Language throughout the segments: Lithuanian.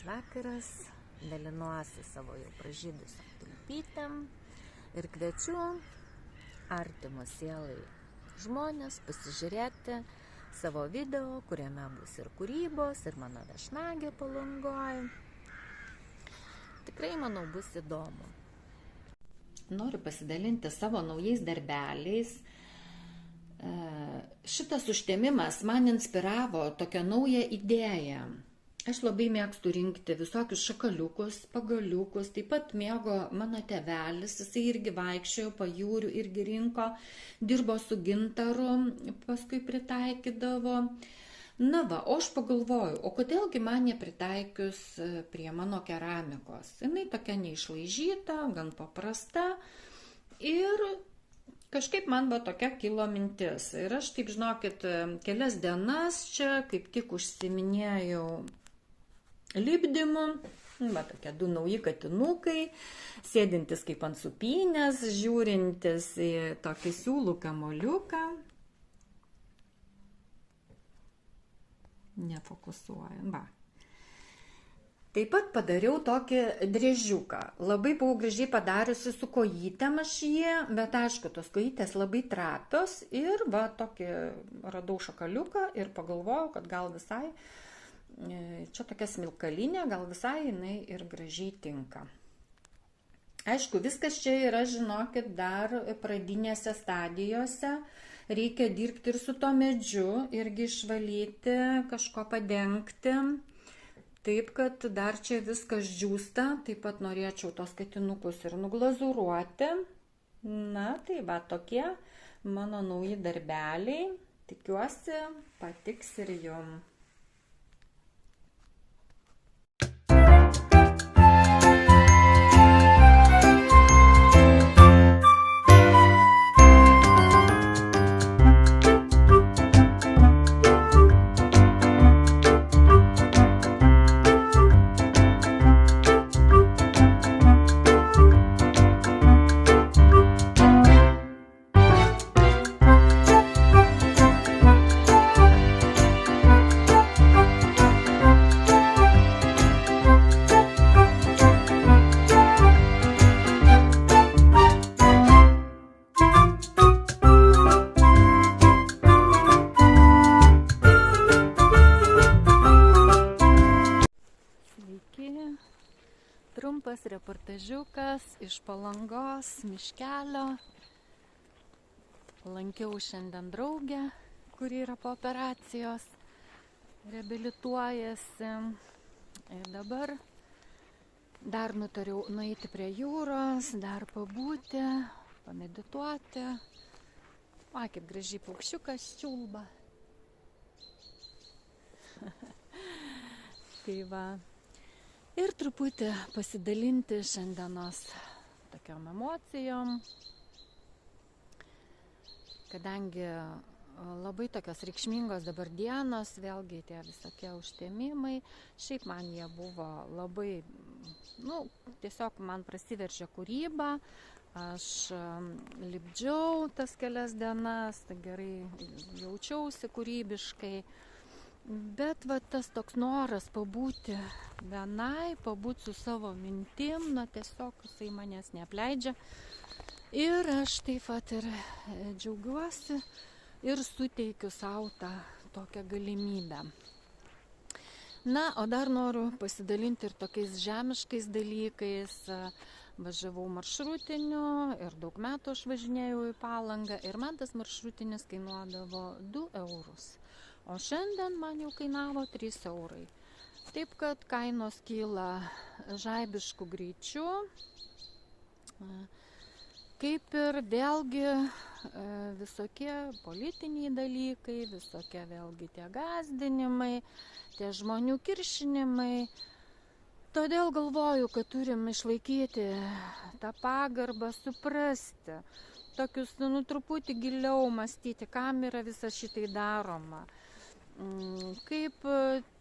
vakaras, dalinuosi savo jau pražydusiam tulpytėm ir kviečiu artimus sielai žmonės pasižiūrėti savo video, kuriame bus ir kūrybos, ir mano viešnagė Palangoj. Tikrai, manau, bus įdomu. Noriu pasidalinti savo naujais darbeliais. Šitas užtemimas man inspiravo tokią naują idėją. Aš labai mėgstu rinkti visokius šakaliukus, pagaliukus, taip pat mėgo mano tėvelis, jisai irgi vaikščiojo pajūrių, irgi rinko, dirbo su gintaru, paskui pritaikydavo. Na va, o aš pagalvoju, o kodėlgi man nepritaikius prie mano keramikos? Jinai tokia neišlaižyta, gan paprasta ir kažkaip man va tokia kilo mintis. Ir aš, taip žinokit, kelias dienas čia kaip tik užsiminėjau lipdymu. Va tokie du nauji katinukai, sėdintis kaip ant supynės, žiūrintis į tokį siūlų kamoliuką. Nefokusuoju. Va. Taip pat padariau tokį driežiuką. Labai buvau gražiai padariusi su kojytėm aš jį, bet aišku, tos kojytės labai trapios ir va tokį radau šakaliuką ir pagalvojau, kad gal visai, čia tokia smilkalinė, gal visai jinai ir gražiai tinka. Aišku, viskas čia yra, žinokit, dar pradinėse stadijose. Reikia dirbti ir su to medžiu, irgi išvalyti, kažko padengti. Taip, kad dar čia viskas džiūsta. Taip pat norėčiau tos katinukus ir nuglazūruoti. Na, tai va tokie mano nauji darbeliai. Tikiuosi, patiks ir jum. Trumpas reportažiukas iš Palangos miškelio. Lankiau šiandien draugę, kuri yra po operacijos, reabilituojasi. Ir dabar dar nutariau nueiti prie jūros, dar pabūti, pamedituoti. Va, kaip gražiai paukščiukas čiulba. Tai va. Ir truputį pasidalinti šiandienos tokiom emocijom, kadangi labai tokios reikšmingos dabar dienos, vėlgi tie visokie užtemimai, šiaip man jie buvo labai, tiesiog man prasiveržė kūryba, aš lipdžiau tas kelias dienas, tai gerai jaučiausi kūrybiškai. Bet va tas toks noras pabūti vienai, pabūti su savo mintim, tiesiog jisai manęs neapleidžia. Ir aš taip pat ir džiaugiuosi ir suteikiu savo tą tokią galimybę. Na, o dar noriu pasidalinti ir tokiais žemiškais dalykais. Važiavau maršrutiniu ir daug metų aš važinėjau į Palangą ir man tas maršrutinis kainuodavo 2 eurus. O šiandien man jau kainavo 3 eurai. Taip, kad kainos kyla žaibišku greičiu. Kaip ir vėlgi visokie politiniai dalykai, visokie vėlgi tie gąsdinimai, tie žmonių kiršinimai. Todėl galvoju, kad turim išlaikyti tą pagarbą, suprasti, tokius truputį giliau mąstyti, kam yra visa šitai daroma. Kaip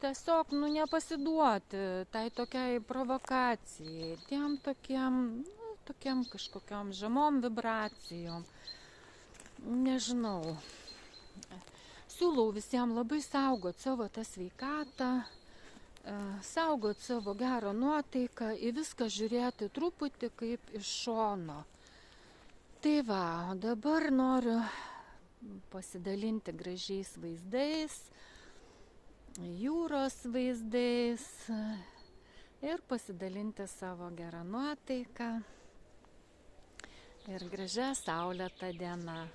tiesiog nepasiduoti tai tokiai provokacijai, tiem tokiam kažkokiam žemom vibracijom. Nežinau. Siūlau visiems labai saugoti savo tą sveikatą, saugot savo gerą nuotaiką, į viską žiūrėti truputį kaip iš šono. Tai va, o dabar noriu pasidalinti gražiais vaizdais, jūros vaizdais ir pasidalinti savo gerą nuotaiką ir gražia saulėta diena.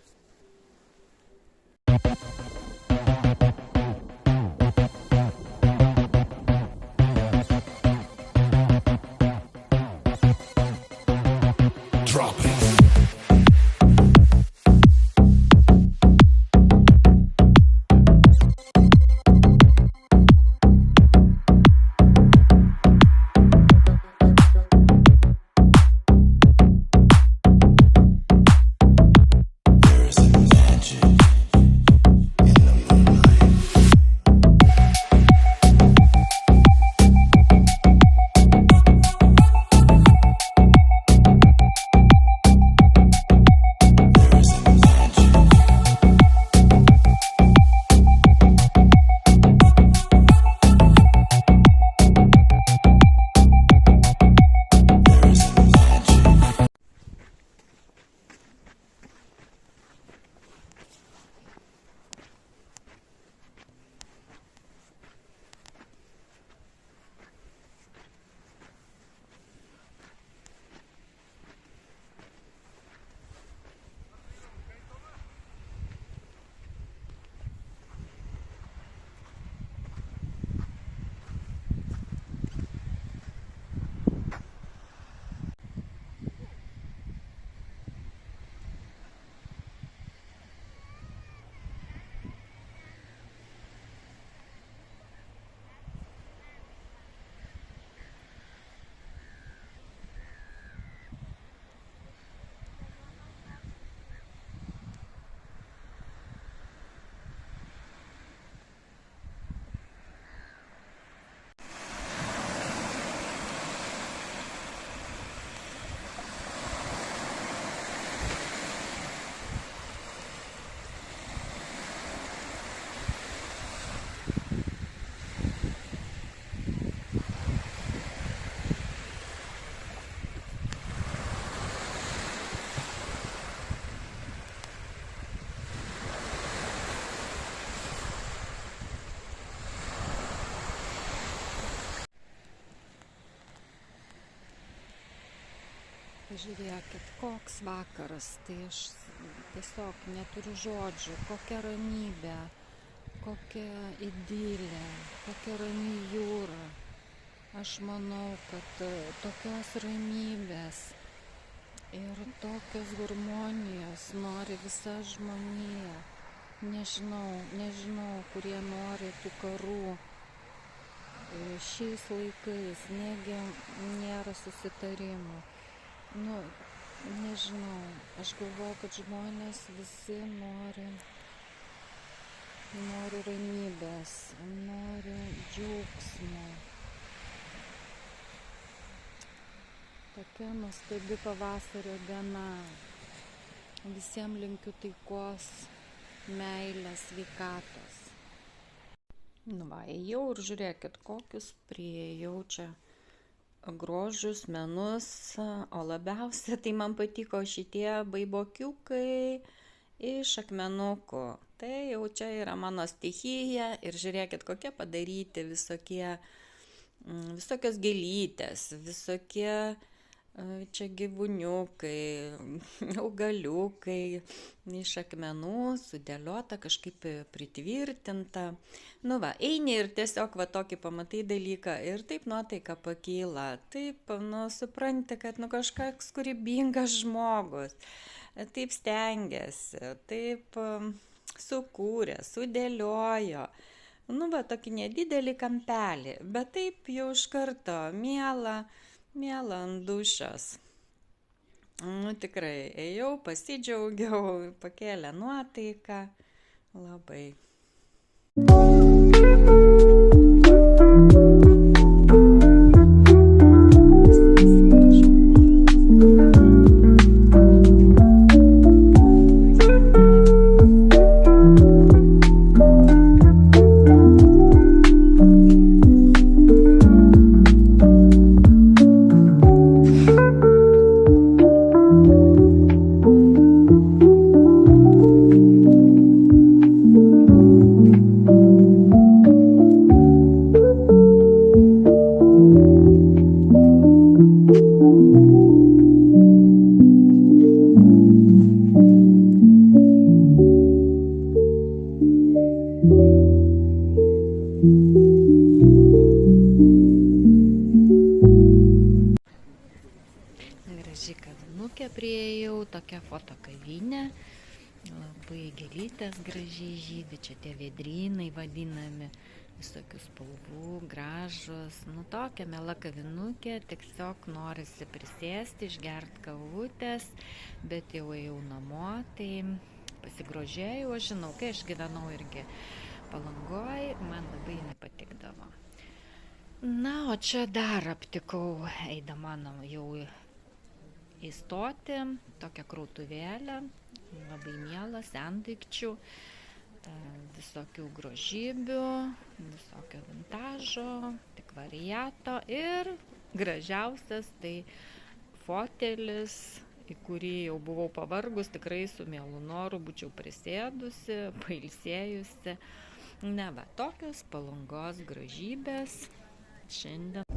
Žiūrėkit, koks vakaras, tai aš tiesiog neturiu žodžių, kokia ramybė, kokia idilė, kokia rami jūra. Aš manau, kad tokios ramybės ir tokios harmonijos nori visa žmonija. Nežinau, kurie nori tų karų šiais laikais, negi nėra susitarimų. Nežinau, aš galvoju, kad žmonės visi nori ramybės, nori džiaugsmo. Tokia nuostabi pavasario diena. Visiems linkiu taikos, meilės, sveikatos. Ėjau ir žiūrėkit, kokius priėjau čia grožius, menus, o labiausia tai man patiko šitie baibokiukai iš akmenukų. Tai jau čia yra mano stichija ir žiūrėkit, kokie padaryti visokios gėlytės, visokie čia gyvūniukai, augaliukai iš akmenų, sudėliota, kažkaip pritvirtinta. Eini ir tiesiog tokį pamatai dalyką ir taip nuotaika pakyla. Taip, supranti, kad kažkoks kūrybingas žmogus, taip stengiasi, taip sukūrė, sudėliojo. Tokį nedidelį kampelį, bet taip jau iš karto miela ant dušios. Tikrai ėjau, pasidžiaugiau, pakėlė nuotaiką labai. priėjau, tokia fotokavinė. Labai gėlytės gražiai žydi, čia tie vėdrynai vadinami, visokių spalvų, gražus. Nu, tokia miela kavinukė, tiesiog norisi prisėsti, išgerti kavutės, bet jau ėjau namo, tai pasigrožėjau, aš žinau, kai aš gyvenau irgi Palangoj, man labai jinai patikdavo. Na, o čia dar aptikau, eidama jau įstoti, tokią krautuvėlę, labai mielą, sendaikčių, visokių grožybių, visokio vintažo, antikvariato ir gražiausias tai fotelis, į kurį jau buvau pavargus, tikrai su mielu noru būčiau prisėdusi, pailsėjusi. Ne, va, tokios Palangos gražybės šiandien.